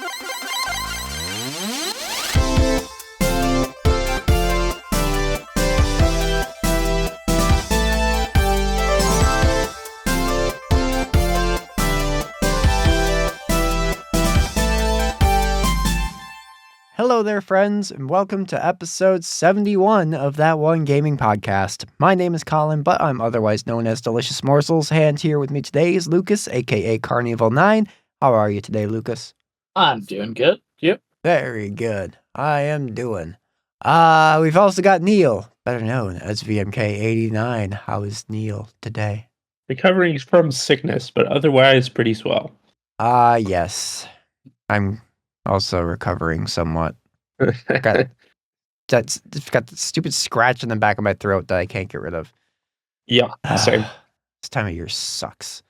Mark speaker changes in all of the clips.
Speaker 1: Hello there, friends, and welcome to episode 71 of That One Gaming Podcast. My name is Colin, but I'm otherwise known as Delicious Morsels, and here with me today is Lucas, aka Carnival9. How are you today, Lucas?
Speaker 2: I'm doing good. Yep.
Speaker 1: Very good. I am doing. We've also got Neal, better known as VMK89. How is Neal today?
Speaker 3: Recovering from sickness, but otherwise pretty swell.
Speaker 1: Yes. I'm also recovering somewhat. got the stupid scratch in the back of my throat that I can't get rid of.
Speaker 3: Yeah, same.
Speaker 1: This time of year sucks.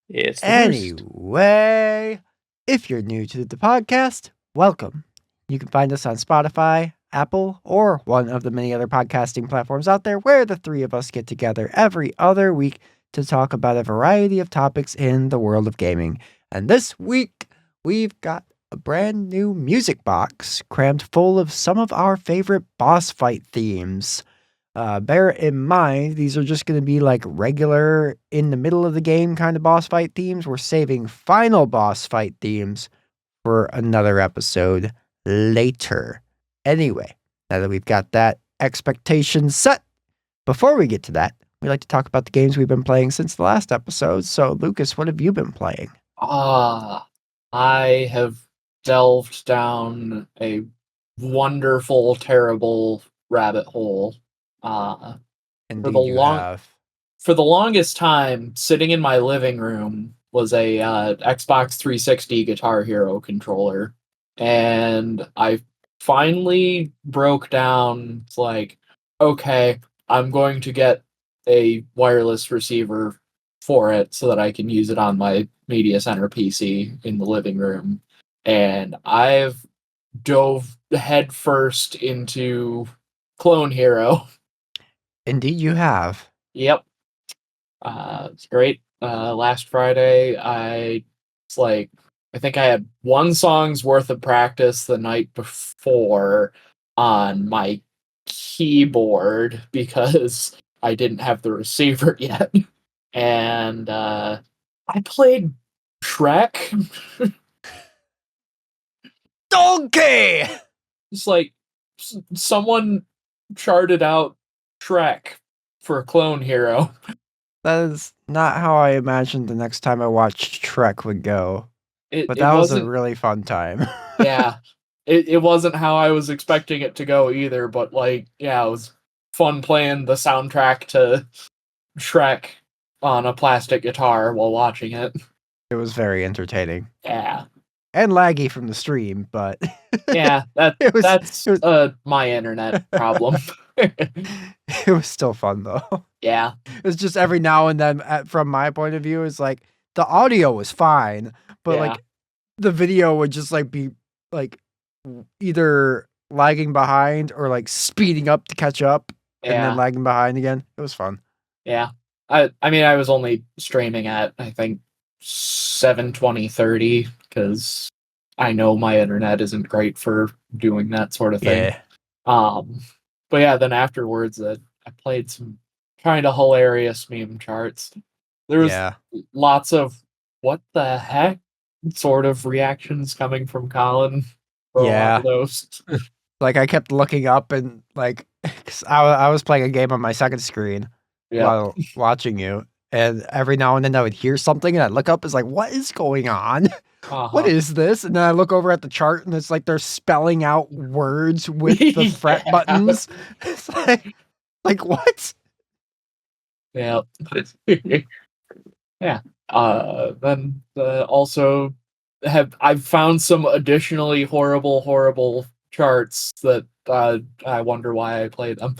Speaker 3: It's
Speaker 1: Anyway, if you're new to the podcast, welcome. You can find us on Spotify, Apple, or one of the many other podcasting platforms out there where the three of us get together every other week to talk about a variety of topics in the world of gaming. And this week, we've got a brand new music box crammed full of some of our favorite boss fight themes. Bear in mind, these are just going to be like regular in the middle of the game kind of boss fight themes. We're saving final boss fight themes for another episode later. Anyway, now that we've got that expectation set, before we get to that, we like to talk about the games we've been playing since the last episode. So, Lucas, what have you been playing?
Speaker 2: I have delved down a wonderful, terrible rabbit hole.
Speaker 1: Indeed,
Speaker 2: For the longest time, sitting in my living room was a Xbox 360 Guitar Hero controller, and I finally broke down. It's like, okay, I'm going to get a wireless receiver for it so that I can use it on my media center PC in the living room. And I've dove headfirst into Clone Hero.
Speaker 1: Indeed, you have.
Speaker 2: Yep. It's great. Last Friday, I think I had one song's worth of practice the night before on my keyboard because I didn't have the receiver yet. And I played Shrek.
Speaker 1: Donkey!
Speaker 2: It's like someone charted out Shrek for Clone Hero.
Speaker 1: That is not how I imagined the next time I watched Trek would go. But that was a really fun time.
Speaker 2: Yeah. It wasn't how I was expecting it to go either, but it was fun playing the soundtrack to Shrek on a plastic guitar while watching it.
Speaker 1: It was very entertaining.
Speaker 2: Yeah.
Speaker 1: And laggy from the stream, but...
Speaker 2: yeah, that's my internet problem.
Speaker 1: It was still fun, though.
Speaker 2: Yeah.
Speaker 1: It was just every now and then, from my point of view, it's like, the audio was fine, but the video would just be either lagging behind or speeding up to catch up and then lagging behind again. It was fun.
Speaker 2: Yeah. I mean, I was only streaming at, I think, 720-30 because I know my internet isn't great for doing that sort of thing.
Speaker 1: Yeah.
Speaker 2: But yeah, then afterwards, I played some kind of hilarious meme charts. There was lots of what the heck sort of reactions coming from Colin for a lot of those.
Speaker 1: I kept looking up and 'cause I was playing a game on my second screen while watching you, and every now and then I would hear something and I'd look up, it's like, what is going on? What is this? And then I look over at the chart and it's like they're spelling out words with the fret buttons. It's like what?
Speaker 2: Yeah. Yeah. Then also I've found some additionally horrible charts that I wonder why I played them.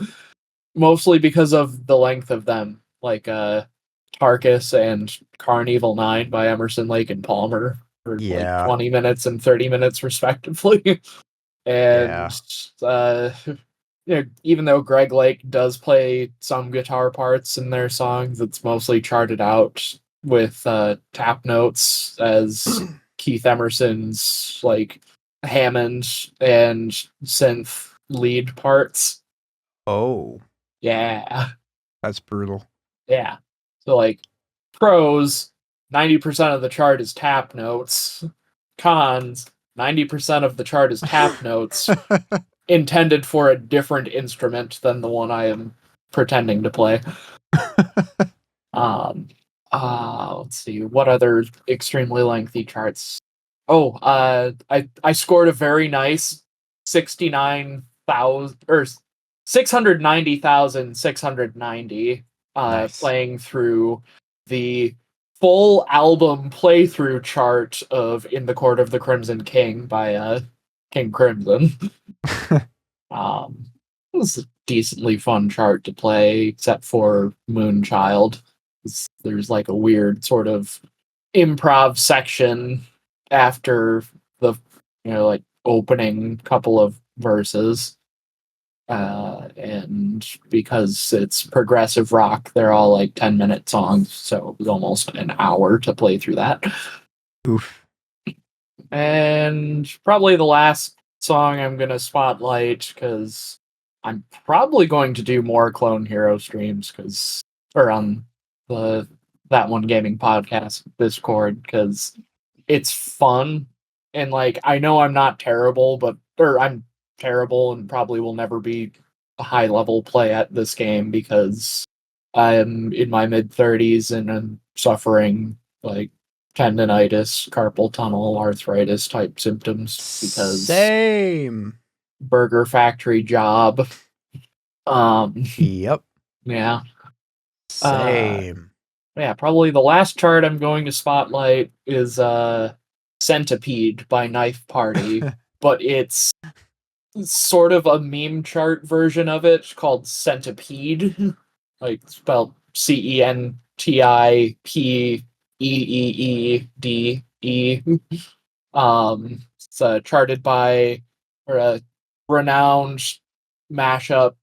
Speaker 2: Mostly because of the length of them, Tarkus and Carnival 9 by Emerson, Lake and Palmer for 20 minutes and 30 minutes respectively. And even though Greg Lake does play some guitar parts in their songs, it's mostly charted out with tap notes as Keith Emerson's like Hammond and synth lead parts.
Speaker 1: Oh,
Speaker 2: Yeah.
Speaker 1: that's brutal.
Speaker 2: Yeah. So like pros, 90% of the chart is tap notes. Cons, 90% of the chart is tap notes intended for a different instrument than the one I am pretending to play. Let's see, what other extremely lengthy charts? Oh, I scored a very nice 69,000 or 690,690
Speaker 1: Nice.
Speaker 2: playing through the full album playthrough chart of In the Court of the Crimson King by King Crimson. It was a decently fun chart to play, except for Moonchild. There's like a weird sort of improv section after the like opening couple of verses. And because it's progressive rock, they're all like 10-minute songs, so it was almost an hour to play through that.
Speaker 1: Oof.
Speaker 2: And probably the last song I'm going to spotlight, because I'm probably going to do more Clone Hero streams, or on the That One Gaming podcast Discord, because it's fun. And like, I know I'm not terrible, or I'm terrible and probably will never be a high level play at this game because I'm in my mid 30s and I'm suffering like tendonitis, carpal tunnel, arthritis type symptoms because
Speaker 1: Same.
Speaker 2: burger factory job.
Speaker 1: Yep.
Speaker 2: Yeah.
Speaker 1: Same.
Speaker 2: Yeah, probably the last chart I'm going to spotlight is Centipede by Knife Party, but it's sort of a meme chart version of it called Centipede, like spelled CENTIPEEEDE. It's charted by a renowned mashup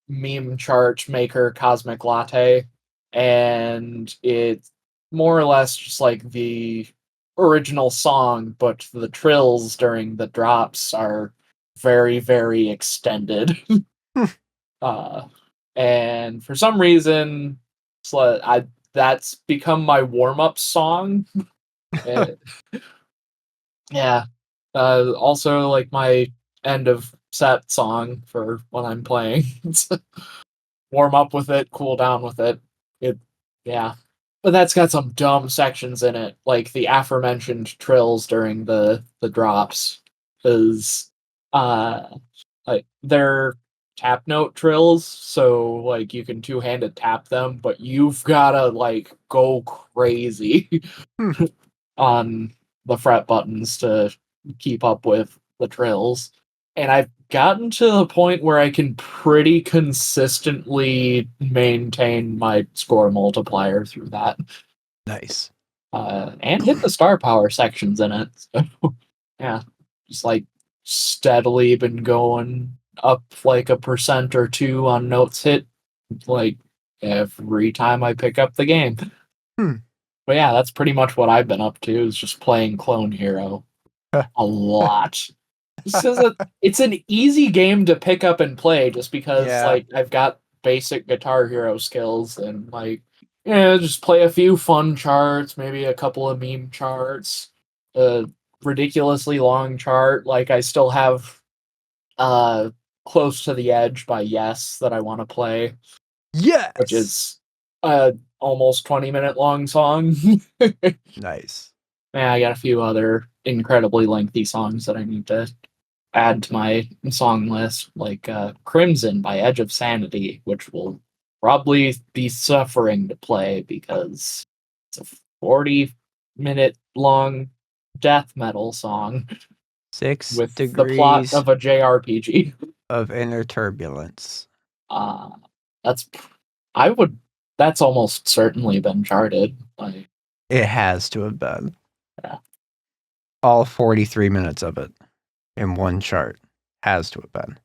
Speaker 2: meme chart maker, Cosmic Latte, and it's more or less just like the original song, but the trills during the drops are very, very extended. And for some reason, that's become my warm-up song. Uh, yeah. Also, like my end of set song for when I'm playing. Warm up with it, cool down with it. Yeah. But that's got some dumb sections in it, like the aforementioned trills during the drops, because like they're tap note trills, so like you can two-handed tap them, but you've gotta like go crazy on the fret buttons to keep up with the trills. And I've gotten to the point where I can pretty consistently maintain my score multiplier through that.
Speaker 1: Nice.
Speaker 2: And hit the star power sections in it. So, yeah, just like steadily been going up like 1% or 2 on notes hit, like every time I pick up the game. But yeah, that's pretty much what I've been up to, is just playing Clone Hero a lot. It's an easy game to pick up and play just because like I've got basic Guitar Hero skills and like just play a few fun charts, maybe a couple of meme charts, a ridiculously long chart. Like I still have Close to the Edge by Yes that I want to play.
Speaker 1: Yes.
Speaker 2: Which is almost 20-minute long song.
Speaker 1: Nice.
Speaker 2: Yeah, I got a few other incredibly lengthy songs that I need to add to my song list, like Crimson by Edge of Sanity, which will probably be suffering to play because it's a 40-minute long death metal song
Speaker 1: 6
Speaker 2: with
Speaker 1: degrees
Speaker 2: the plot of a JRPG.
Speaker 1: of inner turbulence.
Speaker 2: That's almost certainly been charted. Like,
Speaker 1: it has to have been.
Speaker 2: Yeah.
Speaker 1: All 43 minutes of it in one chart has to have been.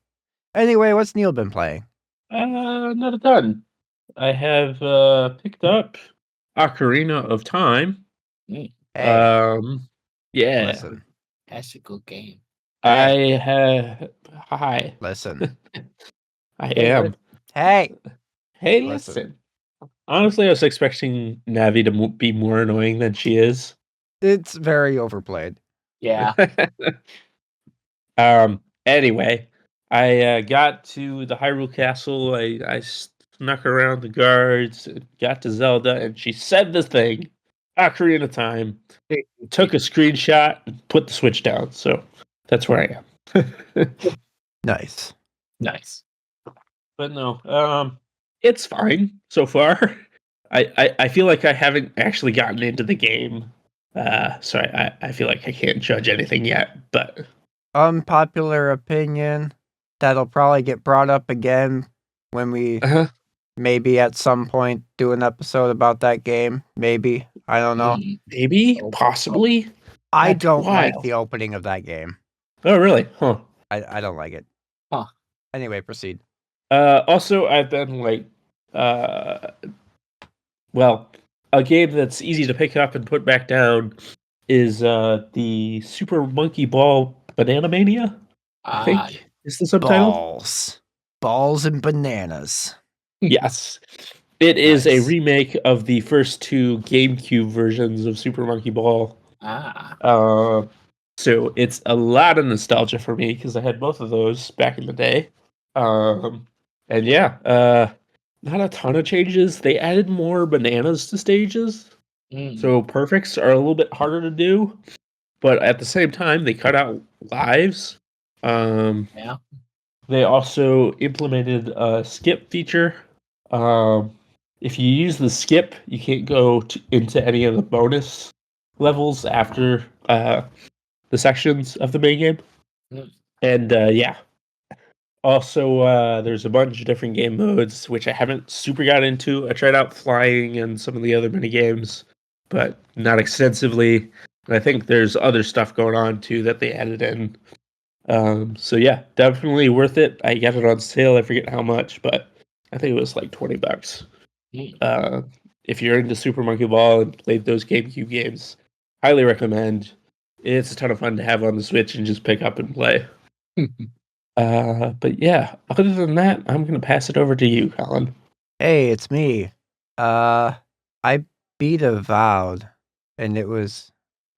Speaker 1: Anyway, what's Neal been playing?
Speaker 3: Not a ton. I have picked up Ocarina of Time.
Speaker 1: Hey,
Speaker 3: Yeah.
Speaker 1: listen.
Speaker 2: That's a good game.
Speaker 3: I have. Hi.
Speaker 1: Listen.
Speaker 3: I
Speaker 2: Hey,
Speaker 3: am.
Speaker 1: Hey.
Speaker 3: Hey,
Speaker 1: Listen.
Speaker 3: listen. Honestly, I was expecting Navi to be more annoying than she is.
Speaker 1: It's very overplayed.
Speaker 2: Yeah.
Speaker 3: Anyway, I got to the Hyrule Castle. I snuck around the guards, got to Zelda, and she said the thing. Ocarina of Time. Took a screenshot, and put the Switch down. So that's where I am.
Speaker 1: Nice.
Speaker 2: Nice.
Speaker 3: But no, it's fine so far. I feel like I haven't actually gotten into the game. So I feel like I can't judge anything yet, but
Speaker 1: Unpopular opinion. That'll probably get brought up again when we maybe at some point do an episode about that game. Maybe. I don't know.
Speaker 3: Maybe,
Speaker 2: Oh,
Speaker 3: possibly.
Speaker 1: I
Speaker 3: That's
Speaker 1: don't like
Speaker 3: wild.
Speaker 1: the opening of that game.
Speaker 3: Oh, really? Huh.
Speaker 1: I don't like it.
Speaker 2: Huh.
Speaker 1: Anyway, proceed.
Speaker 3: Also, I've been like, uh, well, a game that's easy to pick up and put back down is the Super Monkey Ball Banana Mania. I think is the subtitle.
Speaker 1: Balls and bananas.
Speaker 3: Yes. It is a
Speaker 1: Nice.
Speaker 3: remake of the first two GameCube versions of Super Monkey Ball. So it's a lot of nostalgia for me because I had both of those back in the day. And yeah, not a ton of changes. They added more bananas to stages, so perfects are a little bit harder to do. But at the same time, they cut out lives.
Speaker 2: Yeah.
Speaker 3: They also implemented a skip feature. If you use the skip, you can't go into any of the bonus levels after the sections of the main game.
Speaker 2: Mm.
Speaker 3: And yeah. Also, there's a bunch of different game modes, which I haven't super got into. I tried out flying and some of the other mini games, but not extensively. And I think there's other stuff going on too that they added in. So yeah, definitely worth it. I got it on sale. I forget how much, but I think it was like $20. If you're into Super Monkey Ball and played those GameCube games, highly recommend. It's a ton of fun to have on the Switch and just pick up and play. But yeah, other than that, I'm gonna pass it over to you, Colin.
Speaker 1: Hey, it's me. I beat Avowed, and it was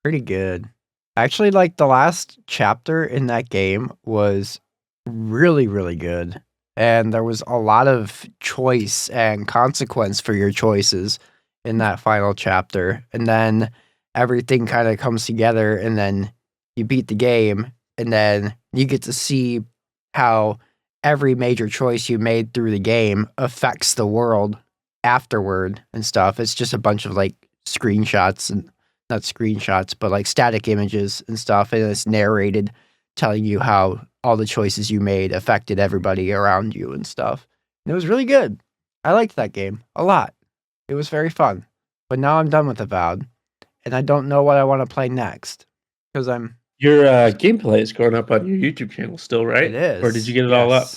Speaker 1: pretty good. Actually, like the last chapter in that game was really, really good. And there was a lot of choice and consequence for your choices in that final chapter. And then everything kind of comes together, and then you beat the game, and then you get to see how every major choice you made through the game affects the world afterward and stuff. It's just a bunch of like screenshots and not screenshots, but like static images and stuff. And it's narrated telling you how all the choices you made affected everybody around you and stuff. And it was really good. I liked that game a lot. It was very fun. But now I'm done with Avowed, and I don't know what I want to play next because
Speaker 3: Your gameplay is going up on your YouTube channel still, right?
Speaker 1: It is.
Speaker 3: Or did you get it all up?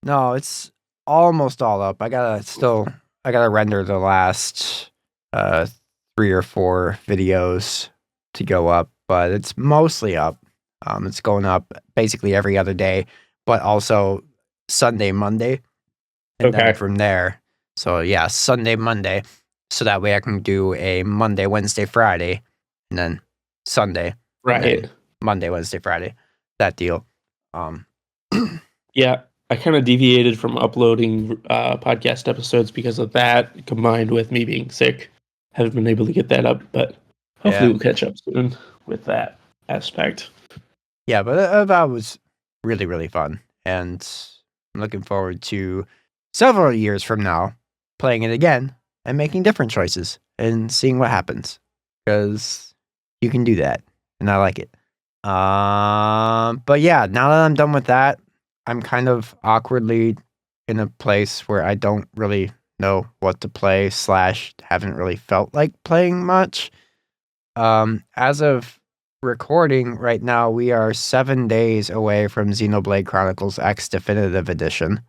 Speaker 1: No, it's almost all up. I gotta render the last 3 or 4 videos to go up, but it's mostly up. It's going up basically every other day, but also Sunday, Monday, and then from there. So yeah, Sunday, Monday, so that way I can do a Monday, Wednesday, Friday, and then Sunday,
Speaker 3: right?
Speaker 1: And then Monday, Wednesday, Friday, that deal.
Speaker 3: Yeah, I kind of deviated from uploading podcast episodes because of that, combined with me being sick. Haven't been able to get that up, but hopefully we'll catch up soon with that aspect.
Speaker 1: Yeah, but that was really, really fun, and I'm looking forward to several years from now playing it again and making different choices and seeing what happens, because you can do that, and I like it. But yeah, now that I'm done with that, I'm kind of awkwardly in a place where I don't really know what to play / haven't really felt like playing much. As of recording right now, we are 7 days away from Xenoblade Chronicles X Definitive Edition.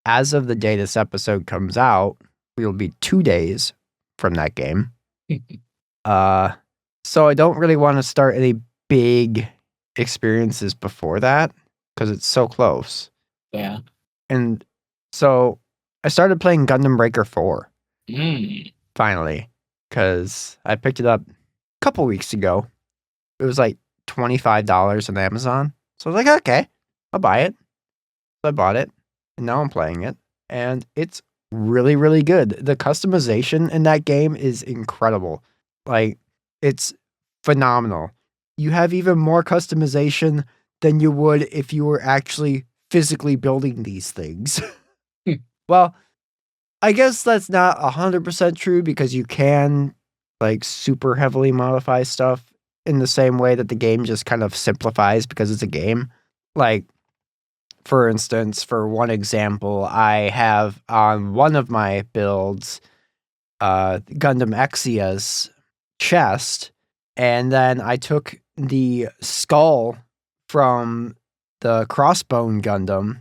Speaker 1: As of the day this episode comes out, we will be 2 days from that game. So I don't really want to start any big experiences before that because it's so close.
Speaker 2: Yeah.
Speaker 1: And so I started playing Gundam Breaker 4 finally because I picked it up a couple weeks ago. It was like $25 on Amazon. So I was like, okay, I'll buy it. So I bought it and now I'm playing it and it's really, really good. The customization in that game is incredible. Like, it's phenomenal. You have even more customization than you would if you were actually physically building these things. Well, I guess that's not 100% true because you can like super heavily modify stuff in the same way that the game just kind of simplifies because it's a game. Like, for instance, for one example, I have on one of my builds Gundam Exia's chest, and then I took the skull from the Crossbone Gundam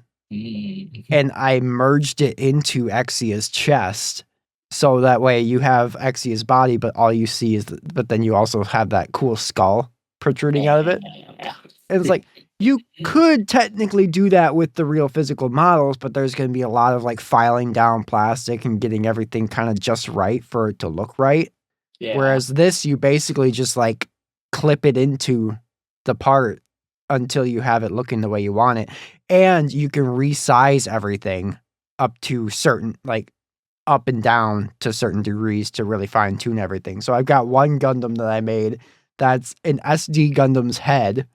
Speaker 1: and I merged it into Exia's chest. So that way you have Exia's body, but all you see is, but then you also have that cool skull protruding out of it. And it's like, you could technically do that with the real physical models, but there's going to be a lot of like filing down plastic and getting everything kind of just right for it to look right.
Speaker 2: Yeah.
Speaker 1: Whereas this, you basically just like clip it into the part until you have it looking the way you want it. And you can resize everything up to certain, like up and down to certain degrees to really fine tune everything. So I've got one Gundam that I made that's an SD Gundam's head,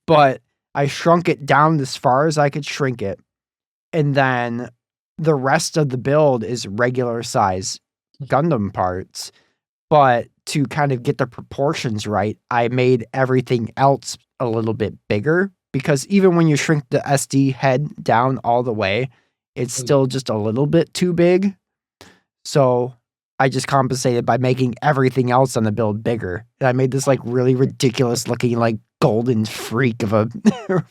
Speaker 1: but I shrunk it down as far as I could shrink it. And then the rest of the build is regular size Gundam parts. But to kind of get the proportions right, I made everything else a little bit bigger because even when you shrink the SD head down all the way, it's still just a little bit too big. So I just compensated by making everything else on the build bigger. And I made this like really ridiculous looking like golden freak of a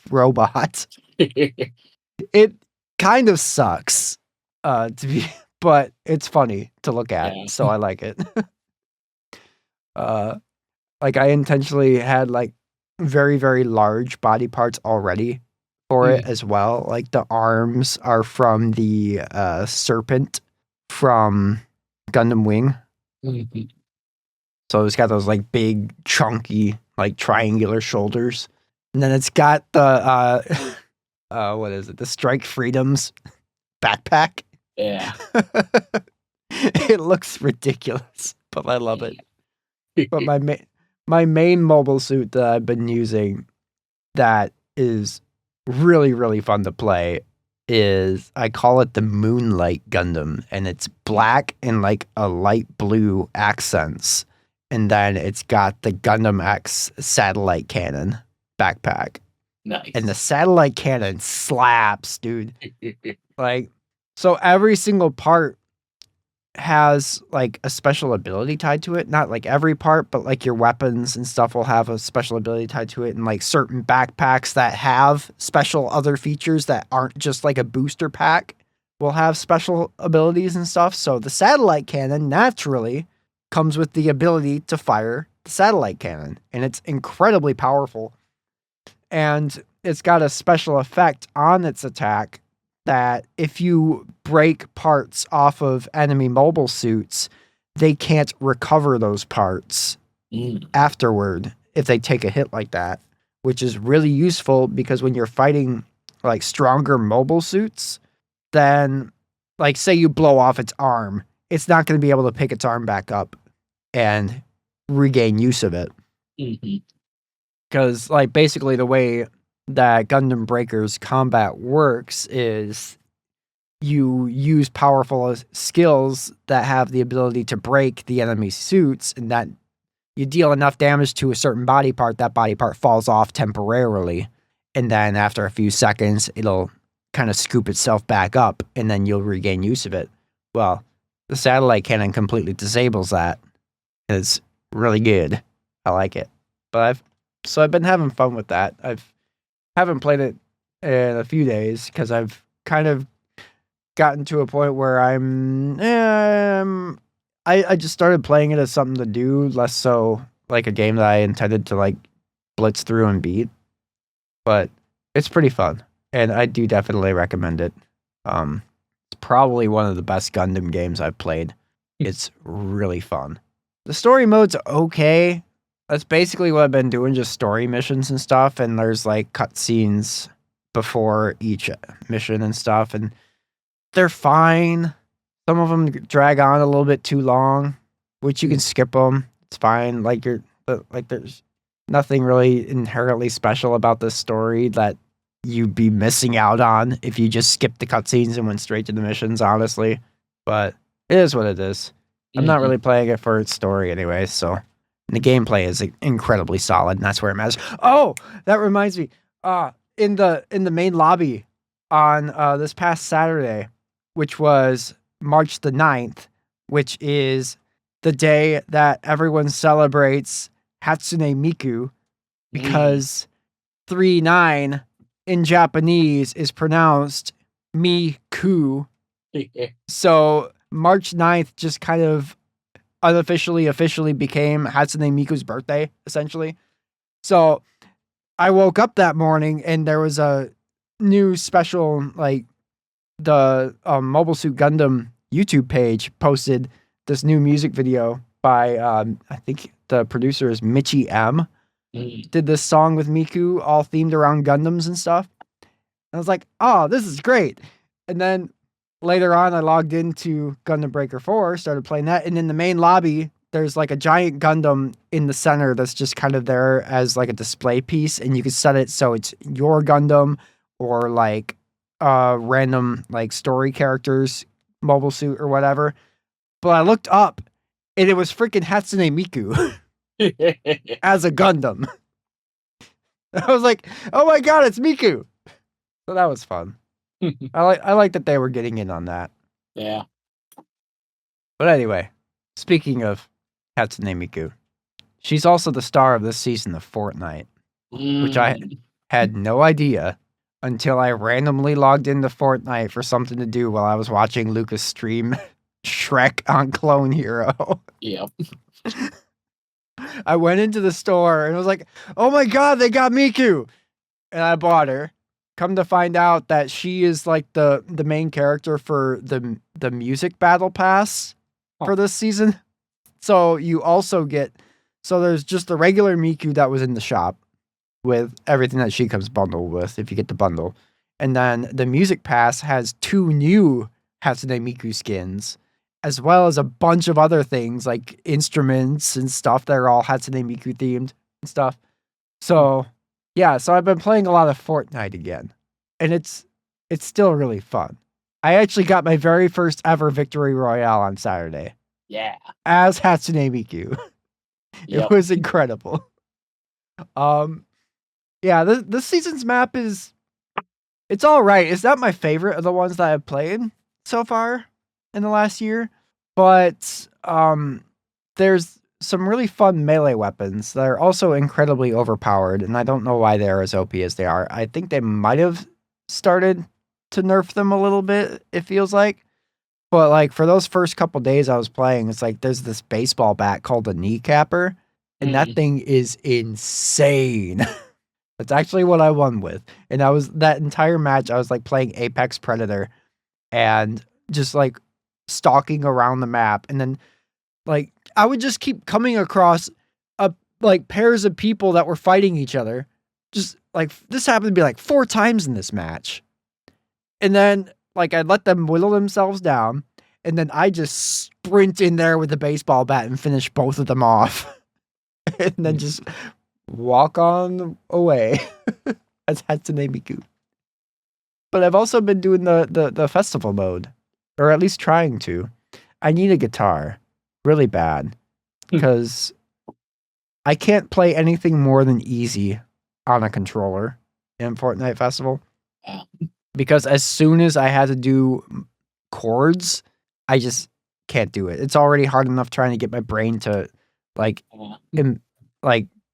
Speaker 1: robot. It kind of sucks but it's funny to look at.
Speaker 2: Yeah.
Speaker 1: So I like it. Like I intentionally had like very, very large body parts already for it as well. Like the arms are from the serpent from Gundam Wing. So it's got those like big, chunky, like triangular shoulders. And then it's got the what is it? The Strike Freedoms backpack.
Speaker 2: Yeah.
Speaker 1: It looks ridiculous, but I love it. But my main mobile suit that I've been using that is really, really fun to play is, I call it the Moonlight Gundam, and it's black and like a light blue accents. And then it's got the Gundam X satellite cannon backpack.
Speaker 2: Nice.
Speaker 1: And the satellite cannon slaps, dude. Like, so every single part has like a special ability tied to it. Not like every part, but like your weapons and stuff will have a special ability tied to it. And like certain backpacks that have special other features that aren't just like a booster pack will have special abilities and stuff. So the satellite cannon naturally comes with the ability to fire the satellite cannon. And it's incredibly powerful. And it's got a special effect on its attack that if you break parts off of enemy mobile suits, they can't recover those parts afterward if they take a hit like that, which is really useful because when you're fighting like stronger mobile suits, then like say you blow off its arm, it's not going to be able to pick its arm back up and regain use of it. Because like basically the way that Gundam Breaker's combat works is you use powerful skills that have the ability to break the enemy suits, and that you deal enough damage to a certain body part, that body part falls off temporarily. And then after a few seconds, it'll kind of scoop itself back up, and then you'll regain use of it. Well, the satellite cannon completely disables that. It's really good. I like it. But I've been having fun with that. Haven't played it in a few days because I've kind of gotten to a point where I just started playing it as something to do, less so like a game that I intended to like blitz through and beat, but it's pretty fun, and I do definitely recommend it. It's probably one of the best Gundam games I've played. It's really fun. The story mode's okay. That's basically what I've been doing, just story missions and stuff, and there's like cutscenes before each mission and stuff, and they're fine. Some of them drag on a little bit too long, which you can skip them. It's fine. Like there's nothing really inherently special about this story that you'd be missing out on if you just skipped the cutscenes and went straight to the missions, honestly. But it is what it is. I'm not really playing it for its story anyway, so the gameplay is incredibly solid, and that's where it matters. Oh, that reminds me. In the main lobby on this past Saturday, which was March the 9th, which is the day that everyone celebrates Hatsune Miku, because 3-9 in Japanese is pronounced Miku. So March 9th just kind of officially became Hatsune Miku's birthday, essentially. So I woke up that morning and there was a new special, like the Mobile Suit Gundam YouTube page posted this new music video by, I think the producer is Michi M. Did this song with Miku, all themed around Gundams and stuff. And I was like, oh, this is great. And then later on, I logged into Gundam Breaker 4, started playing that. And in the main lobby, there's like a giant Gundam in the center that's just kind of there as like a display piece. And you can set it so it's your Gundam or like random like story characters, mobile suit or whatever. But I looked up and it was freaking Hatsune Miku as a Gundam. I was like, oh my god, it's Miku. So that was fun. I like that they were getting in on that.
Speaker 2: Yeah.
Speaker 1: But anyway, speaking of Hatsune Miku, she's also the star of this season of Fortnite, which I had no idea until I randomly logged into Fortnite for something to do while I was watching Lucas stream Shrek on Clone Hero.
Speaker 2: Yep.
Speaker 1: I went into the store and was like, oh my god, they got Miku! And I bought her. Come to find out that she is like the main character for the music battle pass for this season. So you also get, so there's just the regular Miku that was in the shop with everything that she comes bundled with if you get the bundle. And then the music pass has 2 new Hatsune Miku skins, as well as a bunch of other things like instruments and stuff that are all Hatsune Miku themed and stuff. So yeah, so I've been playing a lot of Fortnite again, and it's still really fun. I actually got my very first ever victory royale on Saturday.
Speaker 2: Yeah.
Speaker 1: As Hatsune Miku. It was incredible. Yeah, this season's map it's all right. It's not my favorite of the ones that I've played so far in the last year, but there's some really fun melee weapons that are also incredibly overpowered, and I don't know why they're as OP as they are. I think they might have started to nerf them a little bit, it feels like. But like for those first couple days I was playing, it's like there's this baseball bat called a kneecapper, and that thing is insane. That's actually what I won with. And that entire match, I was like playing Apex Predator and just like stalking around the map. And then like I would just keep coming across like pairs of people that were fighting each other. Just like this happened to be like 4 times in this match. And then like I'd let them whittle themselves down. And then I just sprint in there with the baseball bat and finish both of them off. And then just walk on away as Hatsune Miku. But I've also been doing the festival mode, or at least trying to. I need a guitar really bad because I can't play anything more than easy on a controller in Fortnite Festival. Because as soon as I had to do chords, I just can't do it. It's already hard enough trying to get my brain to like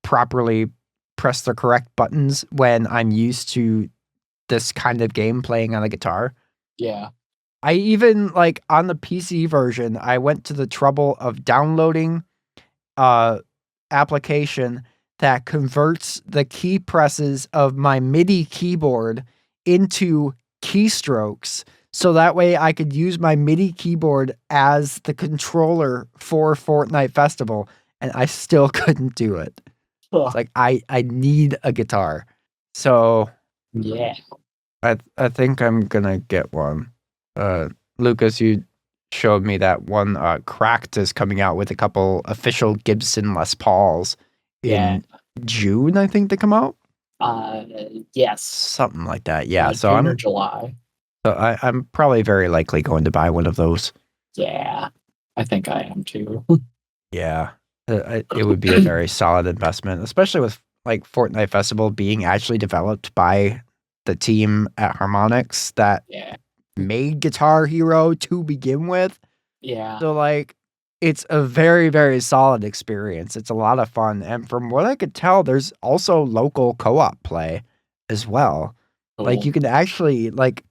Speaker 1: properly press the correct buttons when I'm used to this kind of game playing on a guitar.
Speaker 2: Yeah.
Speaker 1: I even like on the PC version, I went to the trouble of downloading application that converts the key presses of my MIDI keyboard into keystrokes. So that way I could use my MIDI keyboard as the controller for Fortnite Festival, and I still couldn't do it. It's like I need a guitar. So
Speaker 2: Yeah.
Speaker 1: I think I'm gonna get one. Lucas, you showed me that one. Cracked is coming out with a couple official Gibson Les Pauls in June. I think they come out.
Speaker 2: Yes,
Speaker 1: Something like that. Yeah. So
Speaker 2: June or July.
Speaker 1: So I'm probably very likely going to buy one of those.
Speaker 2: Yeah, I think I am too.
Speaker 1: Yeah, it would be a very solid investment, especially with like Fortnite Festival being actually developed by the team at Harmonix that made Guitar Hero to begin with.
Speaker 2: Yeah.
Speaker 1: So like, it's a very, very solid experience. It's a lot of fun, and from what I could tell, there's also local co-op play as well.
Speaker 2: Cool.
Speaker 1: Like you can actually like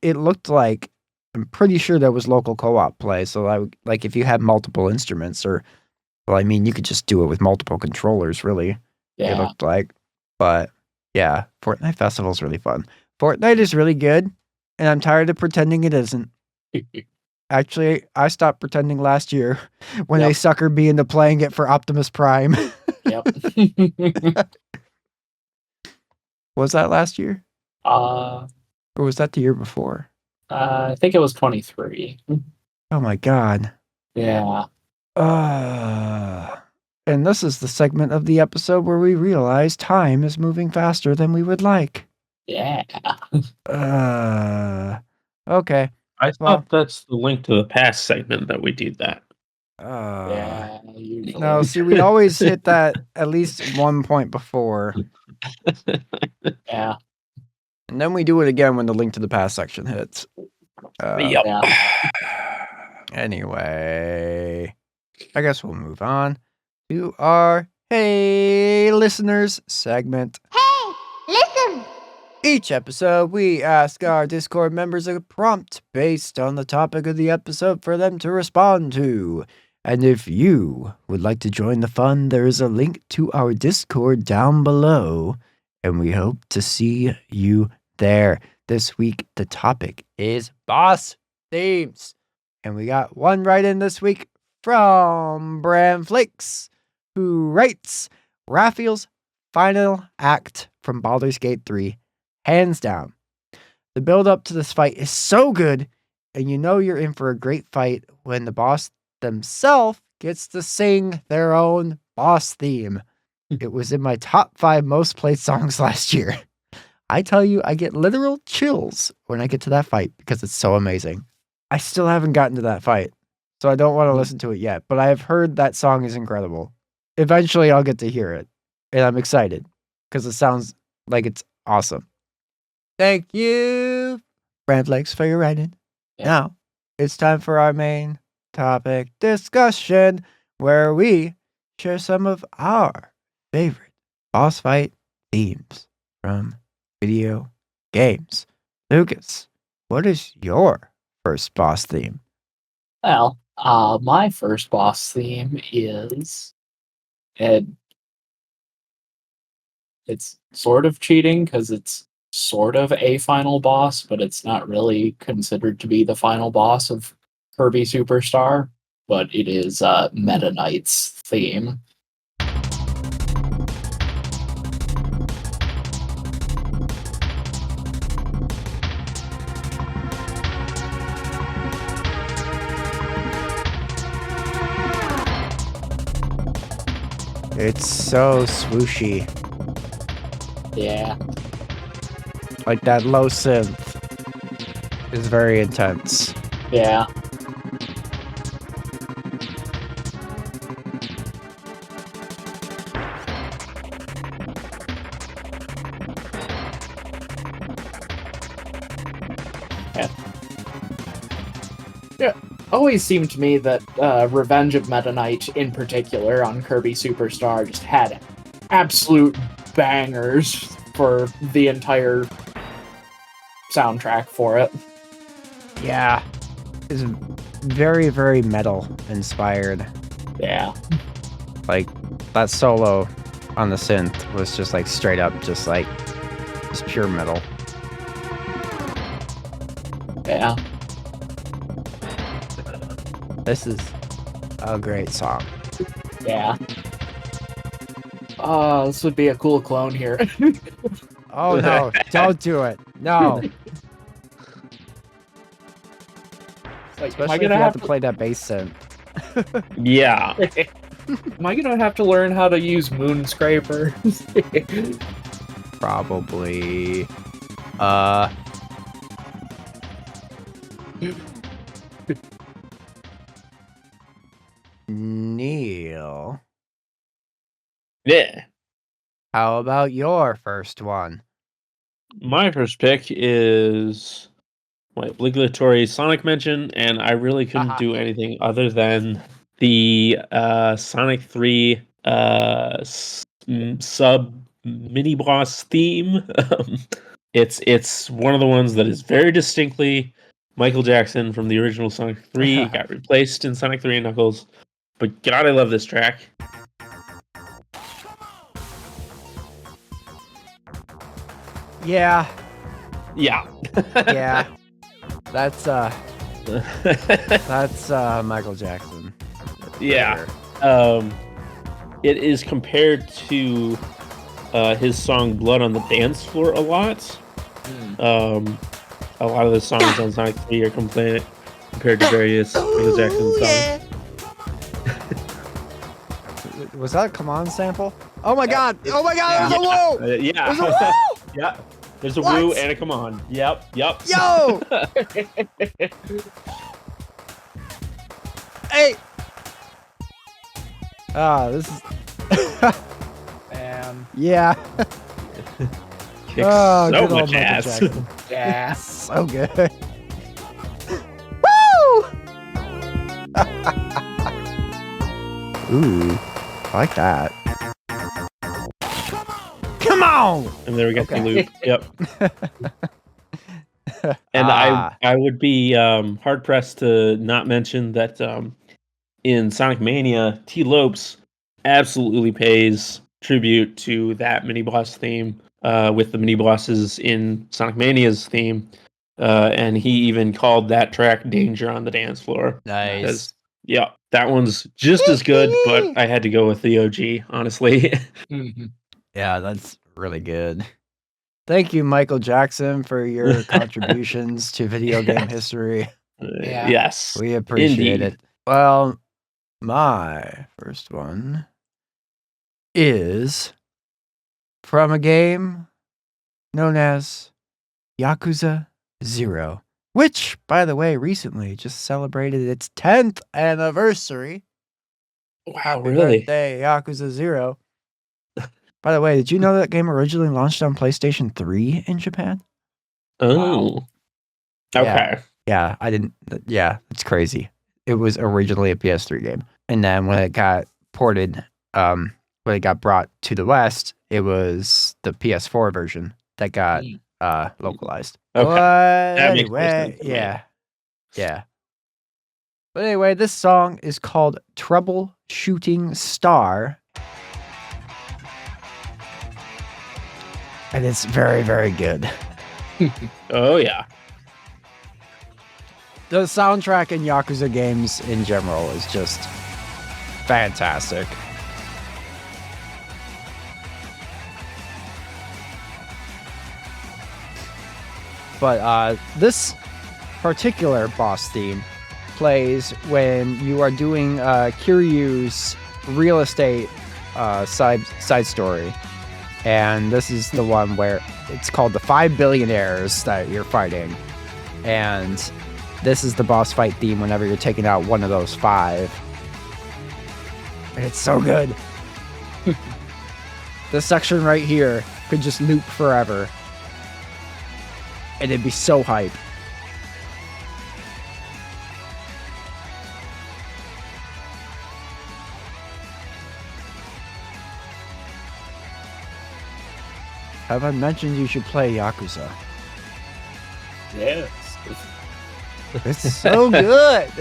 Speaker 1: it looked like, I'm pretty sure there was local co-op play. So like if you had multiple instruments, or well, I mean, you could just do it with multiple controllers, really.
Speaker 2: Yeah.
Speaker 1: It looked like. But yeah, Fortnite Festival is really fun. Fortnite is really good, and I'm tired of pretending it isn't. Actually, I stopped pretending last year when they suckered me into playing it for Optimus Prime.
Speaker 2: Yep.
Speaker 1: Was that last year?
Speaker 2: Or
Speaker 1: was that the year before?
Speaker 2: I think it was 23.
Speaker 1: Oh my god.
Speaker 2: Yeah.
Speaker 1: And this is the segment of the episode where we realize time is moving faster than we would like.
Speaker 2: Yeah.
Speaker 1: Okay.
Speaker 3: I thought that's the link to the past segment that we did that.
Speaker 2: Yeah, usually.
Speaker 1: No, see, we always hit that at least one point before.
Speaker 2: Yeah.
Speaker 1: And then we do it again when the link to the past section hits.
Speaker 3: Yep.
Speaker 2: Yeah.
Speaker 1: Anyway, I guess we'll move on to our Hey Listeners segment.
Speaker 4: Hey, listen!
Speaker 1: Each episode, we ask our Discord members a prompt based on the topic of the episode for them to respond to. And if you would like to join the fun, there is a link to our Discord down below, and we hope to see you there. This week, the topic is boss themes. And we got one right in this week from Bran Flakes, who writes, Raphael's final act from Baldur's Gate 3, hands down. The build up to this fight is so good, and you know you're in for a great fight when the boss themselves gets to sing their own boss theme. It was in my top 5 most played songs last year. I tell you, I get literal chills when I get to that fight because it's so amazing. I still haven't gotten to that fight, so I don't want to listen to it yet, but I have heard that song is incredible. Eventually, I'll get to hear it, and I'm excited because it sounds like it's awesome. Thank you, Brandflex, for your writing.
Speaker 2: Yeah.
Speaker 1: Now, it's time for our main topic discussion, where we share some of our favorite boss fight themes from video games. Lucas, what is your first boss theme?
Speaker 2: Well, my first boss theme is, and it's sort of cheating because it's sort of a final boss, but it's not really considered to be the final boss of Kirby Superstar, but it is Meta Knight's theme.
Speaker 1: It's so swooshy.
Speaker 2: Yeah.
Speaker 1: Like that low synth is very intense.
Speaker 2: Yeah. Yeah. Always seemed to me that Revenge of Meta Knight, in particular, on Kirby Superstar, just had absolute bangers for the entire soundtrack for it.
Speaker 1: Yeah. It's very, very metal inspired.
Speaker 2: Yeah.
Speaker 1: Like, that solo on the synth was just like straight up, just pure metal.
Speaker 2: Yeah.
Speaker 1: This is a great song.
Speaker 2: Yeah. Oh, this would be a cool clone here.
Speaker 1: Oh no, don't do it. No.
Speaker 2: Like,
Speaker 1: Especially if you have to play that bass synth.
Speaker 3: Yeah.
Speaker 2: Am I gonna have to learn how to use Moonscraper?
Speaker 1: Probably. Neal,
Speaker 3: Yeah.
Speaker 1: how about your first one?
Speaker 3: My first pick is my obligatory Sonic mention, and I really couldn't
Speaker 1: Haha.
Speaker 3: do anything other than the Sonic 3 sub mini boss theme. It's one of the ones that is very distinctly Michael Jackson from the original Sonic 3. It got replaced in Sonic 3 and Knuckles. But God, I love this track.
Speaker 1: Yeah,
Speaker 3: Yeah.
Speaker 1: yeah. That's Michael Jackson.
Speaker 3: Yeah. It is compared to his song "Blood on the Dance Floor" a lot. A lot of the songs on Sonic 3 are compared to various Michael Jackson songs.
Speaker 1: Was that a Come On sample? Oh my god! Oh my god! There's a woo!
Speaker 3: Yeah.
Speaker 1: There's a woo!
Speaker 3: Yeah. There's a
Speaker 1: What?
Speaker 3: woo and a come on. Yep.
Speaker 1: Yo! Hey! This is. Yeah.
Speaker 3: Kicks
Speaker 1: Oh,
Speaker 3: so
Speaker 1: good old
Speaker 3: much
Speaker 1: Michael
Speaker 3: ass.
Speaker 1: Jackson.
Speaker 2: Yeah.
Speaker 1: So good. Woo! Ooh, I like that. Come on!
Speaker 3: And there we got
Speaker 1: Okay.
Speaker 3: the loop. Yep. And I would be hard pressed to not mention that in Sonic Mania, T. Lopes absolutely pays tribute to that mini boss theme with the mini bosses in Sonic Mania's theme. And he even called that track Danger on the Dance Floor.
Speaker 1: Nice.
Speaker 3: Yeah, that one's just as good, but I had to go with the OG, honestly.
Speaker 1: Yeah, that's really good. Thank you, Michael Jackson, for your contributions to video game history.
Speaker 2: Yeah.
Speaker 3: Yes.
Speaker 1: We appreciate
Speaker 3: Indeed.
Speaker 1: it. Well, my first one is from a game known as Yakuza 0, which, by the way, recently just celebrated its 10th anniversary.
Speaker 3: Wow,
Speaker 1: Happy
Speaker 3: really?
Speaker 1: birthday, Yakuza 0. By the way, did you know that game originally launched on PlayStation 3 in Japan?
Speaker 3: Oh.
Speaker 1: Yeah.
Speaker 3: Okay.
Speaker 1: Yeah, I didn't. Yeah, it's crazy. It was originally a PS3 game, and then when it got ported, when it got brought to the West, it was the PS4 version that got localized.
Speaker 3: Okay.
Speaker 1: But
Speaker 3: That makes more
Speaker 1: anyway,
Speaker 3: sense to me.
Speaker 1: yeah. But anyway, this song is called "Troubleshooting Star," and it's very, very good.
Speaker 3: Oh, yeah.
Speaker 1: The soundtrack in Yakuza games in general is just fantastic. But this particular boss theme plays when you are doing Kiryu's real estate side story. And this is the one where it's called the 5 billionaires that you're fighting. And this is the boss fight theme whenever you're taking out one of those 5. And it's so good. This section right here could just loop forever. And it'd be so hype. Have I mentioned you should play Yakuza?
Speaker 2: Yes.
Speaker 1: It's so good.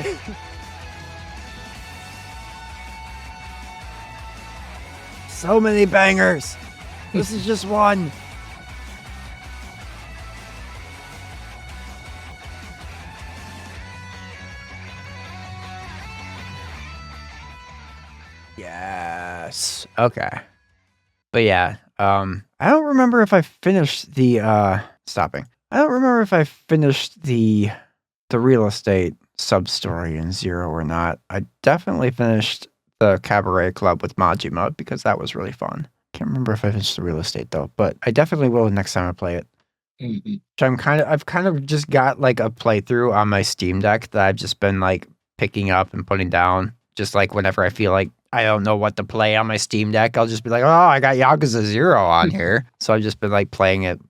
Speaker 1: So many bangers. This is just one. Yes. Okay. But yeah, I don't remember if I finished the stopping. I don't remember if I finished the real estate sub-story in Zero or not. I definitely finished the Cabaret Club with Majima because that was really fun. Can't remember if I finished the real estate though, but I definitely will next time I play it.
Speaker 2: Mm-hmm.
Speaker 1: So I've kind of just got like a playthrough on my Steam Deck that I've just been like picking up and putting down, just like whenever I feel like I don't know what to play on my Steam Deck, I'll just be like, oh, I got Yakuza 0 on here. So I've just been like playing it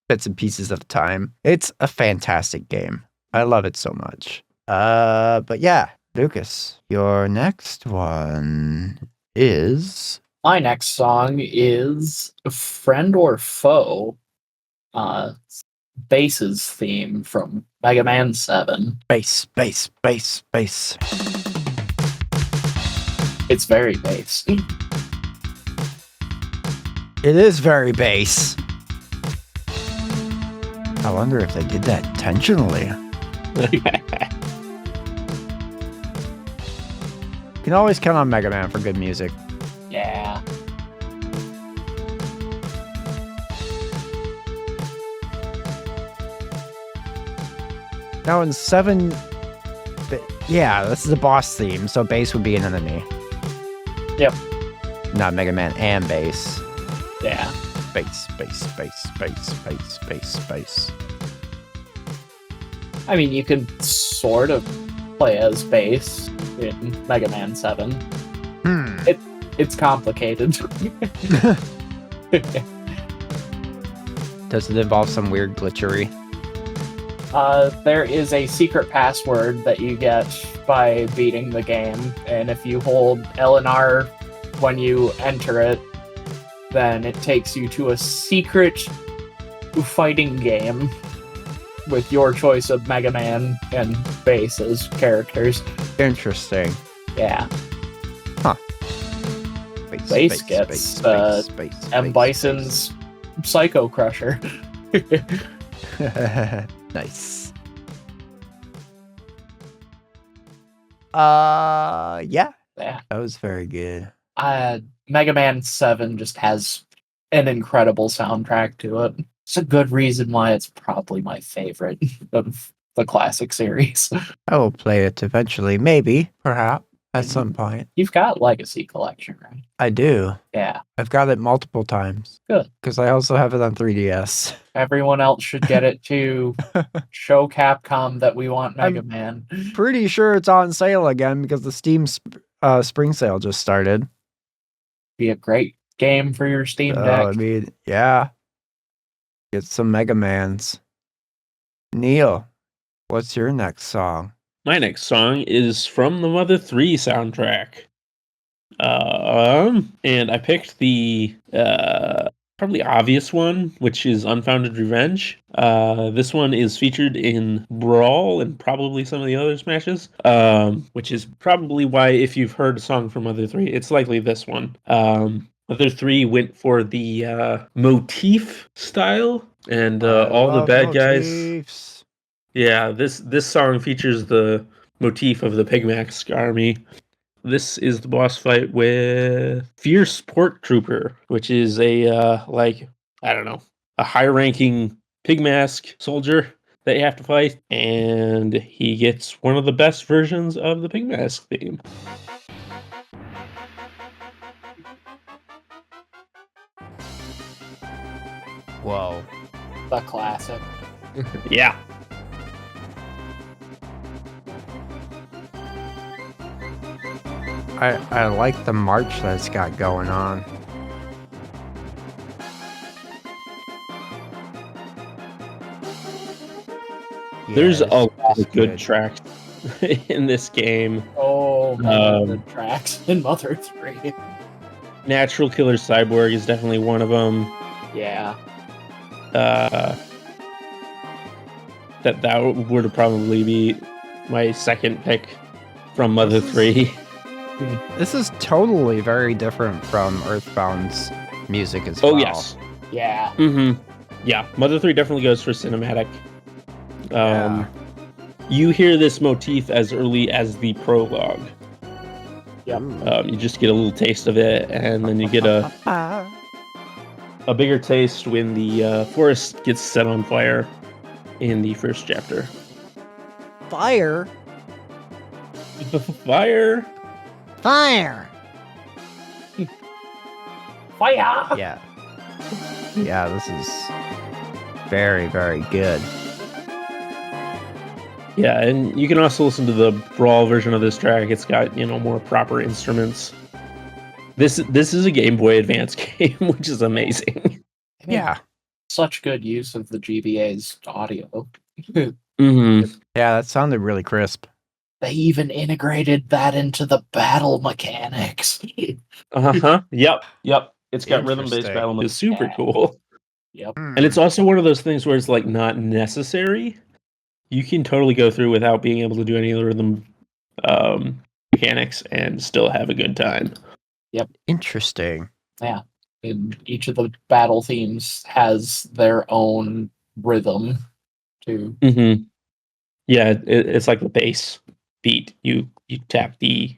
Speaker 1: bits and pieces at a time. It's a fantastic game. I love it so much. But yeah, Lucas, your next one is...
Speaker 2: My next song is Friend or Foe, Bass's theme from Mega Man 7.
Speaker 1: Bass, bass, bass, bass.
Speaker 2: It's very bass.
Speaker 1: It is very bass. I wonder if they did that intentionally. You can always count on Mega Man for good music.
Speaker 2: Yeah.
Speaker 1: Now in 7... Yeah, this is a boss theme, so bass would be an enemy.
Speaker 2: Yep.
Speaker 1: Not Mega Man and bass.
Speaker 2: Yeah.
Speaker 1: Bass, bass, bass, bass, bass, bass, bass.
Speaker 2: I mean, you could sort of play as bass in Mega Man 7. It's complicated.
Speaker 1: Does it involve some weird glitchery?
Speaker 2: There is a secret password that you get by beating the game, and if you hold L and R when you enter it, then it takes you to a secret fighting game with your choice of Mega Man and Bass as characters.
Speaker 1: Interesting.
Speaker 2: Yeah.
Speaker 1: Huh.
Speaker 2: Bass gets M. Bison's Psycho Crusher.
Speaker 1: Nice. Yeah.
Speaker 2: Yeah.
Speaker 1: That was very good.
Speaker 2: Mega Man 7 just has an incredible soundtrack to it. It's a good reason why it's probably my favorite of the classic series.
Speaker 1: I will play it eventually, maybe, perhaps, at some point.
Speaker 2: You've got Legacy Collection, right?
Speaker 1: I do.
Speaker 2: Yeah.
Speaker 1: I've got it multiple times.
Speaker 2: Good.
Speaker 1: Because I also have it on 3DS.
Speaker 2: Everyone else should get it too. Show Capcom that we want Mega Man.
Speaker 1: Pretty sure it's on sale again because the Steam spring sale just started.
Speaker 2: Be a great game for your Steam Deck.
Speaker 1: I mean, yeah. Get some Mega Mans. Neal, what's your next song?
Speaker 3: My next song is from the Mother 3 soundtrack. And I picked the probably obvious one, which is Unfounded Revenge. This one is featured in Brawl and probably some of the other Smashes, which is probably why, if you've heard a song from Mother 3, it's likely this one. Mother 3 went for the motif style, and all the bad guys. Yeah, this song features the motif of the Pigmax army. This is the boss fight with Fierce Pork Trooper, which is a a high-ranking Pigmask soldier that you have to fight, and he gets one of the best versions of the Pigmask theme.
Speaker 1: Whoa.
Speaker 2: The classic.
Speaker 3: Yeah.
Speaker 1: I like the march that it's got going on.
Speaker 3: There's a lot
Speaker 1: it's
Speaker 3: of good tracks in this game.
Speaker 2: Oh, man, the tracks in Mother 3.
Speaker 3: Natural Killer Cyborg is definitely one of them.
Speaker 2: Yeah.
Speaker 3: That would probably be my second pick from Mother 3.
Speaker 1: This is totally very different from Earthbound's music as well.
Speaker 3: Oh, yes.
Speaker 2: Yeah.
Speaker 3: Mm-hmm. Yeah, Mother 3 definitely goes for cinematic.
Speaker 1: Yeah.
Speaker 3: You hear this motif as early as the prologue.
Speaker 2: Yep.
Speaker 3: You just get a little taste of it, and then you get a bigger taste when the forest gets set on fire in the first chapter.
Speaker 1: Fire?
Speaker 3: Fire?
Speaker 1: Fire!
Speaker 2: Fire!
Speaker 1: Yeah. Yeah, this is very, very good.
Speaker 3: Yeah, and you can also listen to the Brawl version of this track. It's got, more proper instruments. This is a Game Boy Advance game, which is amazing.
Speaker 1: Yeah.
Speaker 2: Such good use of the GBA's audio.
Speaker 3: Mm-hmm.
Speaker 1: Yeah, that sounded really crisp.
Speaker 2: They even integrated that into the battle mechanics.
Speaker 3: Uh-huh. Yep. It's got rhythm-based
Speaker 1: Interesting.
Speaker 3: battle mode. It's super
Speaker 2: Yeah.
Speaker 3: cool.
Speaker 2: Yep.
Speaker 1: Hmm.
Speaker 3: And it's also one of those things where it's like not necessary. You can totally go through without being able to do any of the rhythm mechanics and still have a good time.
Speaker 1: Interesting.
Speaker 2: Yeah. And each of the battle themes has their own rhythm too.
Speaker 3: Mm-hmm. Yeah, it's like the bass beat. You tap the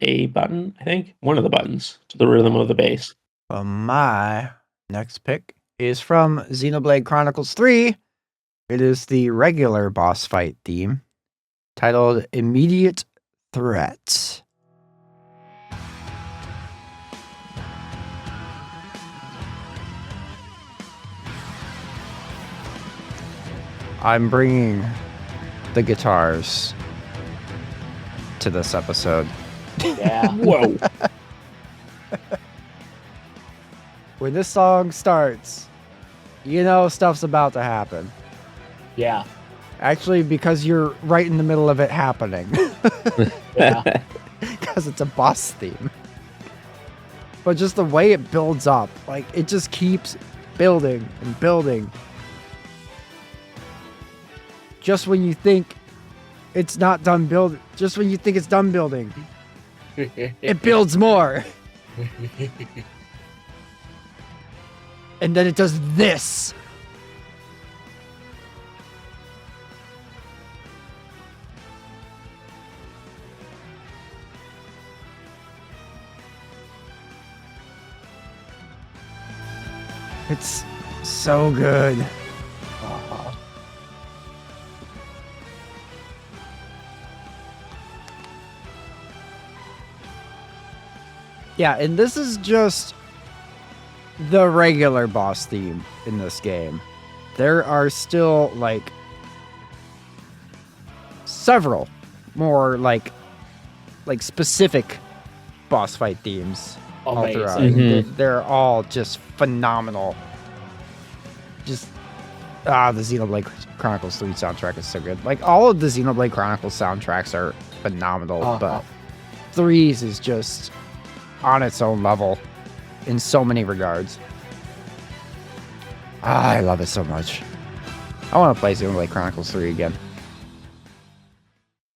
Speaker 3: A button, I think. One of the buttons to the rhythm of the bass.
Speaker 1: Well, my next pick is from Xenoblade Chronicles 3. It is the regular boss fight theme, titled Immediate Threat. I'm bringing the guitars to this episode.
Speaker 2: Yeah.
Speaker 3: Whoa.
Speaker 1: When this song starts, you know stuff's about to happen.
Speaker 2: Yeah.
Speaker 1: Actually, because you're right in the middle of it happening.
Speaker 2: Yeah.
Speaker 1: Because it's a boss theme. But just the way it builds up, like, it just keeps building and building. Just when you think it's not done building, just when you think it's done building, it builds more. And then it does this. It's so good.
Speaker 2: Uh-huh.
Speaker 1: Yeah, and this is just the regular boss theme in this game. There are still, like, several more, like specific boss fight themes all throughout.
Speaker 2: Amazing.
Speaker 3: Mhm.
Speaker 1: They're all just phenomenal. Just, the Xenoblade Chronicles 3 soundtrack is so good. Like, all of the Xenoblade Chronicles soundtracks are phenomenal, but 3's is just on its own level in so many regards. I love it so much. I want to play Xenoblade Chronicles 3 again.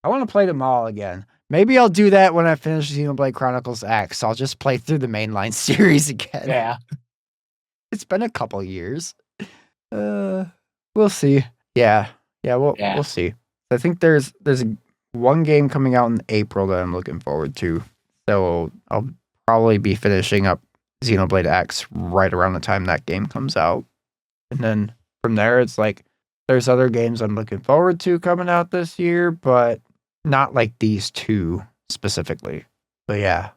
Speaker 1: I want to play them all again. Maybe I'll do that when I finish Xenoblade Chronicles X. I'll just play through the mainline series again.
Speaker 2: Yeah.
Speaker 1: It's been a couple years. We'll see. Yeah, we'll see. I think there's one game coming out in April that I'm looking forward to. So I'll probably be finishing up Xenoblade X right around the time that game comes out. And then from there, it's like there's other games I'm looking forward to coming out this year, but not like these two specifically. But yeah,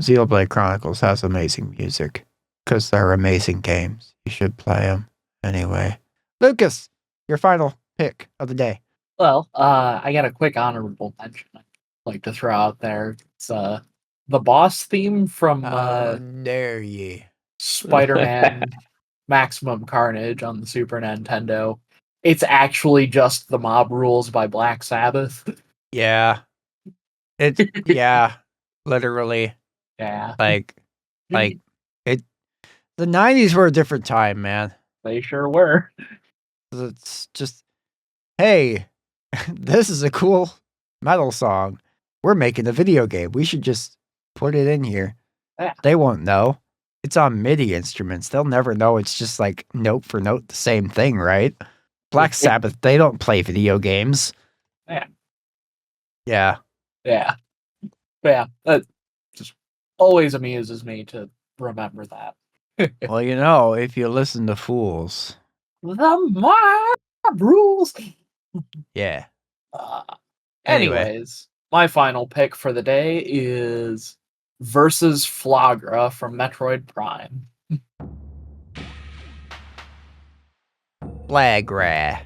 Speaker 1: Xenoblade Chronicles has amazing music because they're amazing games. You should play them anyway. Lucas, your final pick of the day.
Speaker 2: Well, I got a quick honorable mention I'd like to throw out there. It's the boss theme from
Speaker 1: Dare ye.
Speaker 2: Spider-Man Maximum Carnage on the Super Nintendo. It's actually just the Mob Rules by Black Sabbath.
Speaker 1: Yeah. Yeah, literally.
Speaker 2: Yeah.
Speaker 1: Like it. The 90s were a different time, man.
Speaker 2: They sure were.
Speaker 1: It's just, hey, this is a cool metal song. We're making a video game. We should just Put it in here.
Speaker 2: Yeah.
Speaker 1: They won't know. It's on MIDI instruments. They'll never know it's just like note for note the same thing, right? Black Sabbath, they don't play video games.
Speaker 2: Yeah.
Speaker 1: Yeah.
Speaker 2: Yeah. Yeah. That just always amuses me to remember that.
Speaker 1: Well, you know, if you listen to fools.
Speaker 2: The mob rules.
Speaker 1: Yeah. Anyway.
Speaker 2: Anyways, my final pick for the day is Versus Flagra from Metroid Prime.
Speaker 1: Flagra.